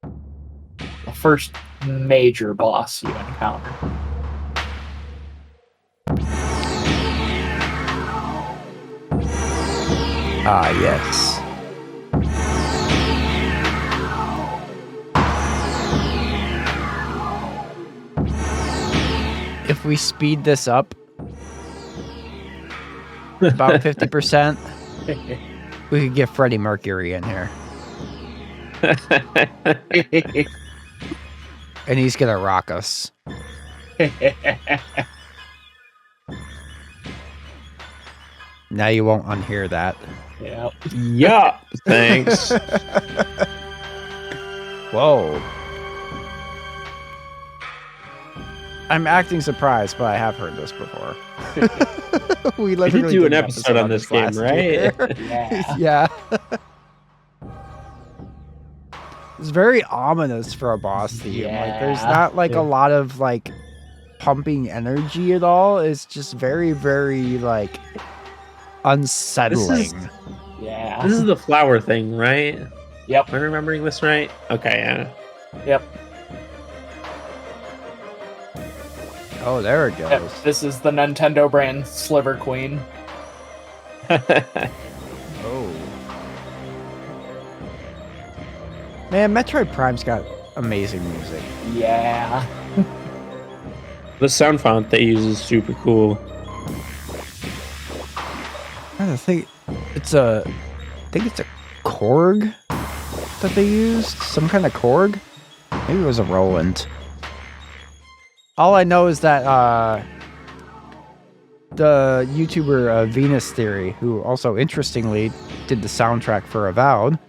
Speaker 2: The first major boss you encounter.
Speaker 1: Ah, yes. If we speed this up about 50%, we could get Freddie Mercury in here. And he's gonna rock us. Now you won't unhear that.
Speaker 2: Yeah.
Speaker 3: Yeah, thanks.
Speaker 1: Whoa. I'm acting surprised, but I have heard this before. We
Speaker 3: We did do an episode on this game,
Speaker 1: last
Speaker 3: right?
Speaker 1: year.
Speaker 2: Yeah.
Speaker 1: Yeah. It's very ominous for a boss theme. Like, there's
Speaker 2: Yeah.
Speaker 1: not like
Speaker 3: Yeah.
Speaker 1: a lot of like pumping energy at all. It's just very, very like unsettling.
Speaker 2: Yeah.
Speaker 3: This is the flower thing, right?
Speaker 2: Yep.
Speaker 3: Am I remembering this right? Okay, yeah.
Speaker 2: Yep.
Speaker 1: Oh, there it
Speaker 2: Yep.
Speaker 1: goes.
Speaker 2: This is the Nintendo brand Sliver Queen.
Speaker 1: Oh. Man, Metroid Prime's got amazing music.
Speaker 2: Yeah.
Speaker 3: The sound font they use is super cool.
Speaker 1: I think it's a Korg that they used. Some kind of Korg. Maybe it was a Roland. All I know is that the YouTuber Venus Theory, who also interestingly did the soundtrack for Avowed,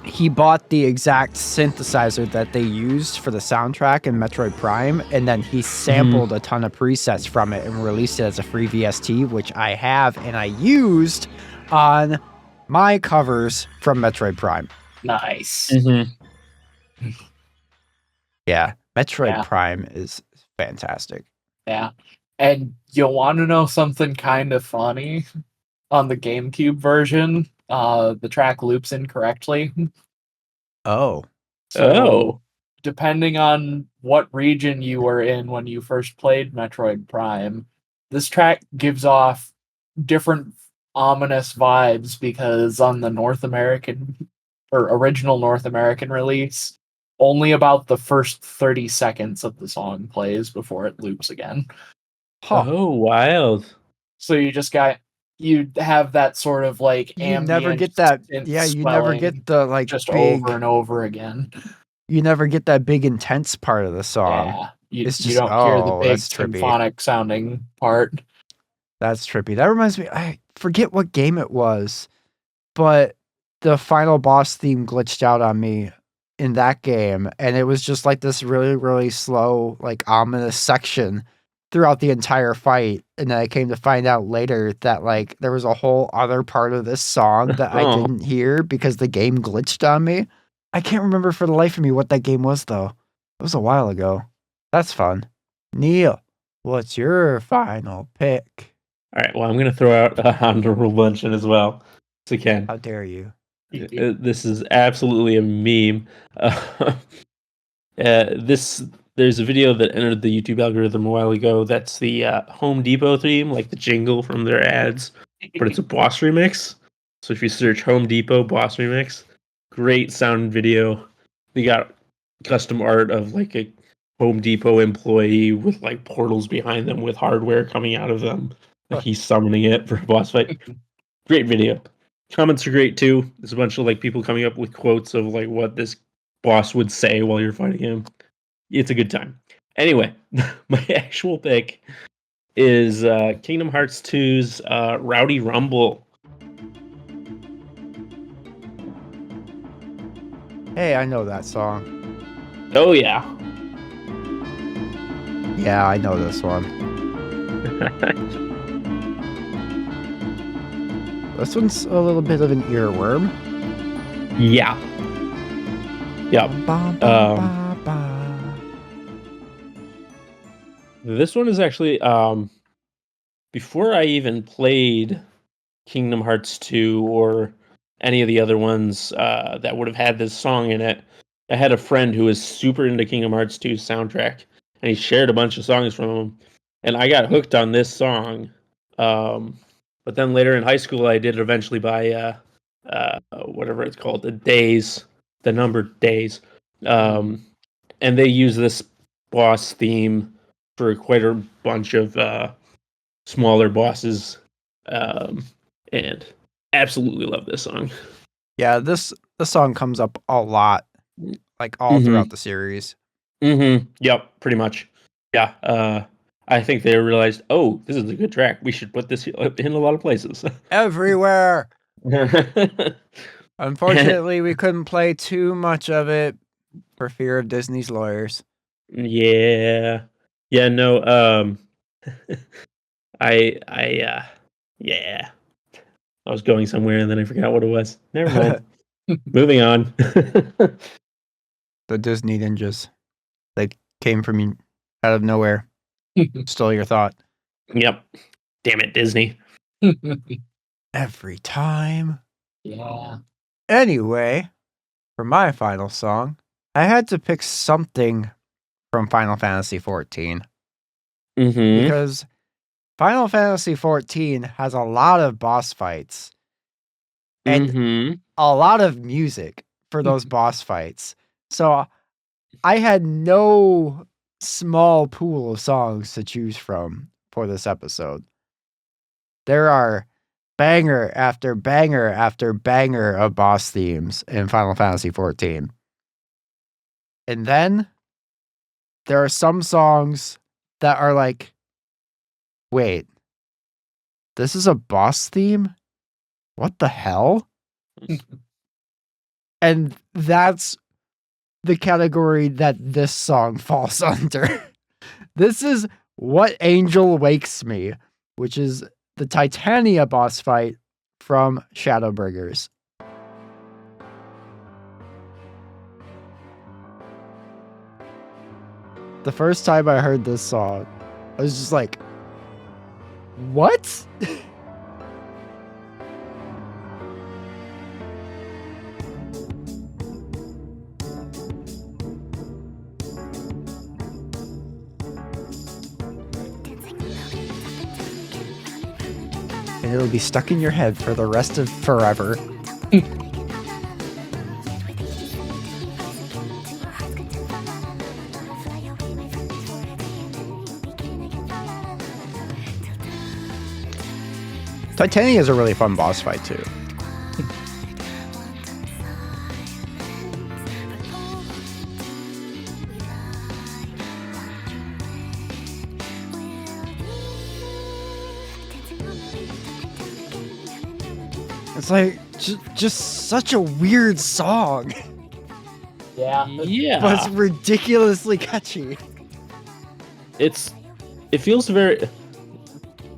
Speaker 1: he bought the exact synthesizer that they used for the soundtrack in Metroid Prime, and then he sampled a ton of presets from it and released it as a free VST, which I have and I used on my covers from Metroid Prime.
Speaker 2: Nice.
Speaker 1: Yeah, Metroid
Speaker 2: Yeah.
Speaker 1: Prime is fantastic.
Speaker 2: Yeah. And you want to know something kind of funny? On the GameCube version, the track loops incorrectly.
Speaker 1: Oh.
Speaker 3: Oh.
Speaker 2: Depending on what region you were in when you first played Metroid Prime, this track gives off different ominous vibes because on the North American or original North American release, only about the first 30 seconds of the song plays before it loops again.
Speaker 1: Huh.
Speaker 3: Oh, wild.
Speaker 2: So you have that sort of like
Speaker 1: You never
Speaker 2: ambient
Speaker 1: get that.
Speaker 2: synth
Speaker 1: Yeah, you never
Speaker 2: swelling
Speaker 1: get the like
Speaker 2: just
Speaker 1: big.
Speaker 2: over and over again.
Speaker 1: You never get that big intense part of the song.
Speaker 2: Yeah, you
Speaker 1: it's
Speaker 2: you
Speaker 1: just-
Speaker 2: don't hear the
Speaker 1: oh,
Speaker 2: big
Speaker 1: that's trippy.
Speaker 2: symphonic sounding part.
Speaker 1: That's trippy. That reminds me. I forget what game it was, but the final boss theme glitched out on me in that game, and it was just like this really, really slow, like ominous section throughout the entire fight. And then I came to find out later that like there was a whole other part of this song that I
Speaker 3: Oh.
Speaker 1: didn't hear because the game glitched on me. I can't remember for the life of me what that game was though. It was a while ago. That's fun. Neal, what's your final pick?
Speaker 3: All right, well, I'm going to throw out a honorable mention as well, as I can.
Speaker 1: How dare you?
Speaker 3: This is absolutely a meme. There's a video that entered the YouTube algorithm a while ago. That's the Home Depot theme, like the jingle from their ads, but it's a boss remix. So if you search Home Depot boss remix, great sound video. They got custom art of like a Home Depot employee with like portals behind them with hardware coming out of them. Like he's summoning it for a boss fight. Great video. Comments are great too. There's a bunch of like people coming up with quotes of like what this boss would say while you're fighting him. It's a good time. Anyway, my actual pick is Kingdom Hearts 2's Rowdy Rumble.
Speaker 1: Hey, I know that song.
Speaker 3: Oh, yeah.
Speaker 1: Yeah, I know this one. This one's a little bit of an earworm.
Speaker 3: Yeah. Yep.
Speaker 1: Ba, ba, ba, ba.
Speaker 3: This one is actually before I even played Kingdom Hearts 2 or any of the other ones that would have had this song in it. I had a friend who was super into Kingdom Hearts 2's soundtrack, and he shared a bunch of songs from him, and I got hooked on this song. But then later in high school, I did eventually buy whatever it's called, the numbered days, and they use this boss theme for quite a bunch of smaller bosses, and absolutely love this song.
Speaker 1: Yeah, this song comes up a lot, like all throughout the series.
Speaker 3: Yep, pretty much. Yeah. I think they realized, oh, this is a good track. We should put this in a lot of places.
Speaker 1: Everywhere. Unfortunately, we couldn't play too much of it for fear of Disney's lawyers.
Speaker 3: Yeah. Yeah, no, yeah. I was going somewhere and then I forgot what it was. Never mind. Moving on.
Speaker 1: The Disney ninjas. They came from you out of nowhere. Stole your thought.
Speaker 3: Yep. Damn it, Disney.
Speaker 1: Every time.
Speaker 2: Yeah.
Speaker 1: Anyway, for my final song, I had to pick something from Final Fantasy XIV. Because Final Fantasy XIV has a lot of boss fights and a lot of music for those boss fights. So I had no small pool of songs to choose from for this episode. There are banger after banger after banger of boss themes in Final Fantasy XIV. And then there are some songs that are like, wait, this is a boss theme? What the hell? And that's the category that this song falls under. This is What Angel Wakes Me, which is the Titania boss fight from Shadowbringers. The first time I heard this song, I was just like, what? And it'll be stuck in your head for the rest of forever. Titania is a really fun boss fight too. It's like just such a weird song,
Speaker 2: Yeah.
Speaker 3: Yeah.
Speaker 1: but it's ridiculously catchy.
Speaker 3: It feels very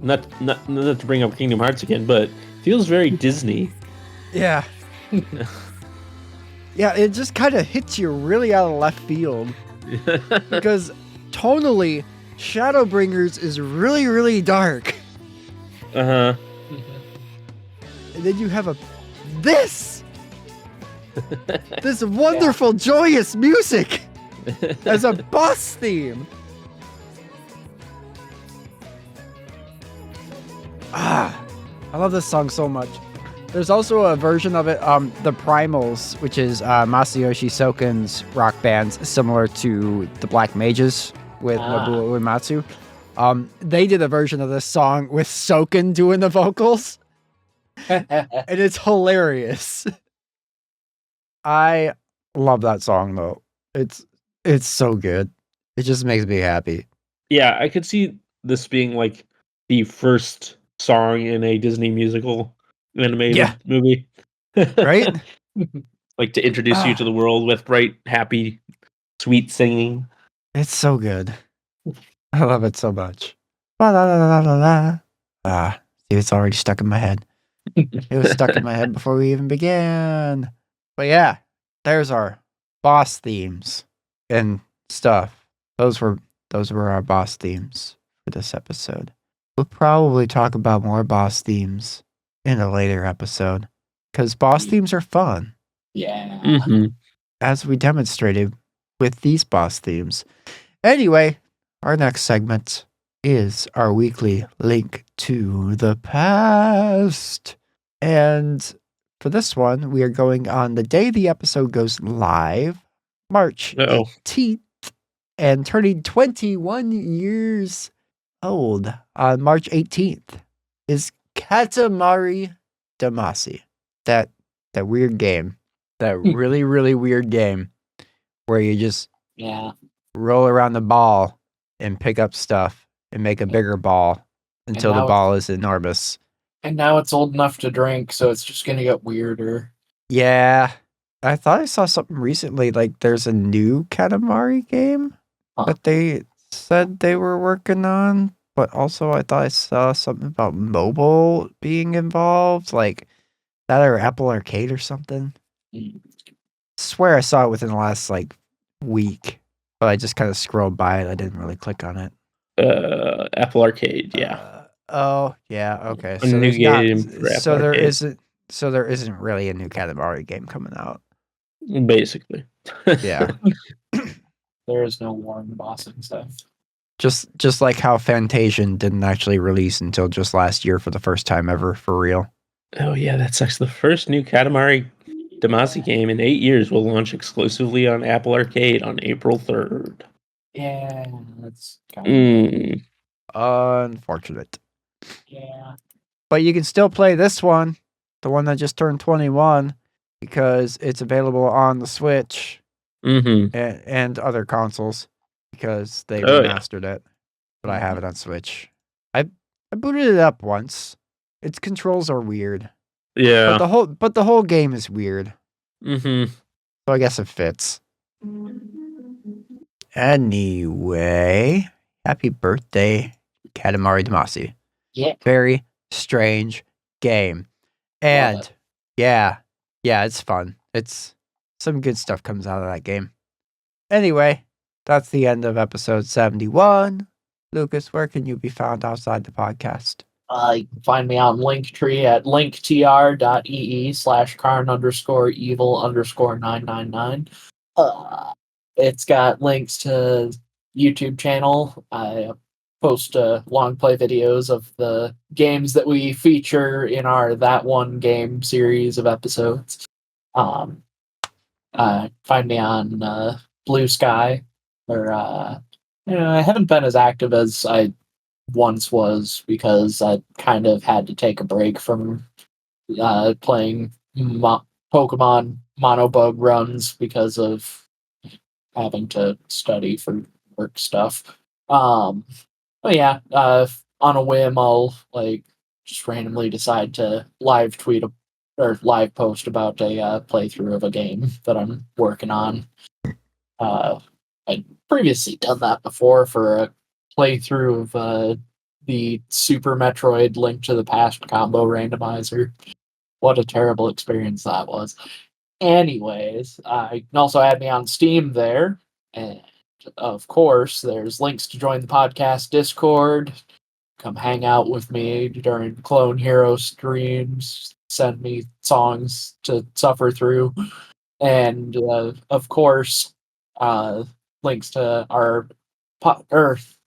Speaker 3: not to bring up Kingdom Hearts again, but feels very Disney.
Speaker 1: Yeah. Yeah, it just kind of hits you really out of left field because tonally, Shadowbringers is really, really dark.
Speaker 3: Uh-huh.
Speaker 1: And then you have this wonderful, joyous music as a boss theme. I love this song so much. There's also a version of it, the Primals, which is Masayoshi Soken's rock band, similar to the Black Mages with Nobuo Uematsu. They did a version of this song with Soken doing the vocals. And it's hilarious. I love that song though. It's so good. It just makes me happy.
Speaker 3: Yeah, I could see this being like the first song in a Disney musical animated movie.
Speaker 1: Right?
Speaker 3: Like to introduce you to the world with bright, happy, sweet singing.
Speaker 1: It's so good. I love it so much. Ba-la-la-la-la-la. See, it's already stuck in my head. It was stuck in my head before we even began. But yeah, there's our boss themes and stuff. Those were our boss themes for this episode. We'll probably talk about more boss themes in a later episode because boss themes are fun,
Speaker 2: Yeah.
Speaker 3: Mm-hmm.
Speaker 1: as we demonstrated with these boss themes. Anyway, our next segment is our weekly link to the past. And for this one, we are going on the day the episode goes live, March 18th, and turning 21 years old on March 18th is Katamari Damacy. That weird game. That really, really weird game where you just roll around the ball and pick up stuff and make a bigger ball until the ball is enormous.
Speaker 2: And now it's old enough to drink, so it's just gonna get weirder.
Speaker 1: Yeah. I thought I saw something recently, like there's a new Katamari game that they said they were working on, but also I thought I saw something about mobile being involved, like that or Apple Arcade or something. Swear I saw it within the last like week, but I just kind of scrolled by it. I didn't really click on it.
Speaker 3: Apple Arcade, yeah.
Speaker 1: Oh, yeah, okay.
Speaker 3: A new game for Apple Arcade.
Speaker 1: There isn't really a new Katamari game coming out.
Speaker 3: Basically.
Speaker 1: Yeah.
Speaker 2: There is no Warren bossing stuff.
Speaker 1: Just like how Fantasian didn't actually release until just last year for the first time ever, for real.
Speaker 3: Oh yeah, that sucks. The first new Katamari Damacy game in 8 years will launch exclusively on Apple Arcade on April 3rd.
Speaker 2: Yeah, that's kind
Speaker 1: of unfortunate.
Speaker 2: Yeah.
Speaker 1: But you can still play this one, the one that just turned 21, because it's available on the Switch and other consoles because they remastered it. But I have it on Switch. I booted it up once. Its controls are weird.
Speaker 3: Yeah.
Speaker 1: But the whole game is weird.
Speaker 3: So
Speaker 1: I guess it fits. Anyway, happy birthday, Katamari Damacy.
Speaker 2: Yeah.
Speaker 1: Very strange game. And yeah, it's fun. It's some good stuff comes out of that game. Anyway, that's the end of episode 71. Lucas, where can you be found outside the podcast?
Speaker 2: You can find me on Linktree at linktr.ee/Karn_evil_999. It's got links to YouTube channel. I post long play videos of the games that we feature in our That One Game series of episodes. Find me on Blue Sky, or I haven't been as active as I once was because I kind of had to take a break from playing Pokemon Monobug runs because of having to study for work stuff. But yeah, on a whim, I'll just randomly decide to live tweet or live post about a playthrough of a game that I'm working on. I'd previously done that before for a playthrough of the Super Metroid Link to the Past combo randomizer. What a terrible experience that was. Anyways, you can also add me on Steam there. And of course, there's links to join the podcast Discord. Come hang out with me during Clone Hero streams. Send me songs to suffer through. And of course, links to our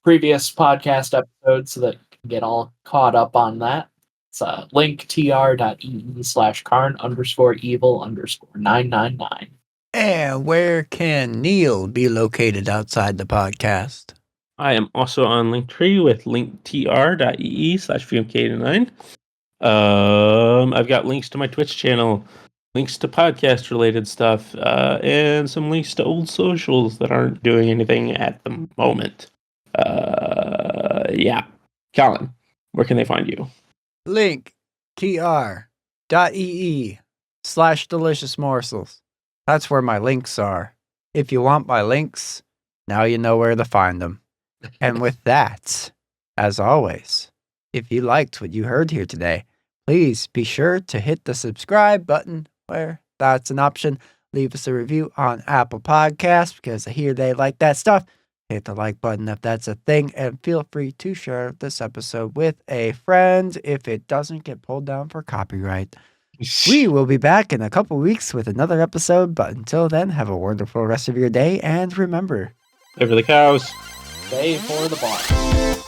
Speaker 2: previous podcast episodes so that you can get all caught up on that. It's linktr.ee/Karn_evil_999.
Speaker 1: And where can Neal be located outside the podcast?
Speaker 3: I am also on Linktree with linktr.ee/VMK89. I've got links to my Twitch channel, links to podcast related stuff, and some links to old socials that aren't doing anything at the moment. Yeah. Colin, where can they find you?
Speaker 1: Link tr.ee/delicious morsels. That's where my links are. If you want my links, now you know where to find them. And with that, as always, if you liked what you heard here today, please be sure to hit the subscribe button where that's an option. Leave us a review on Apple Podcasts because I hear they like that stuff. Hit the like button if that's a thing, and feel free to share this episode with a friend if it doesn't get pulled down for copyright. We will be back in a couple weeks with another episode, but until then, have a wonderful rest of your day, and remember,
Speaker 3: Over the cows.
Speaker 2: Stay for the boss.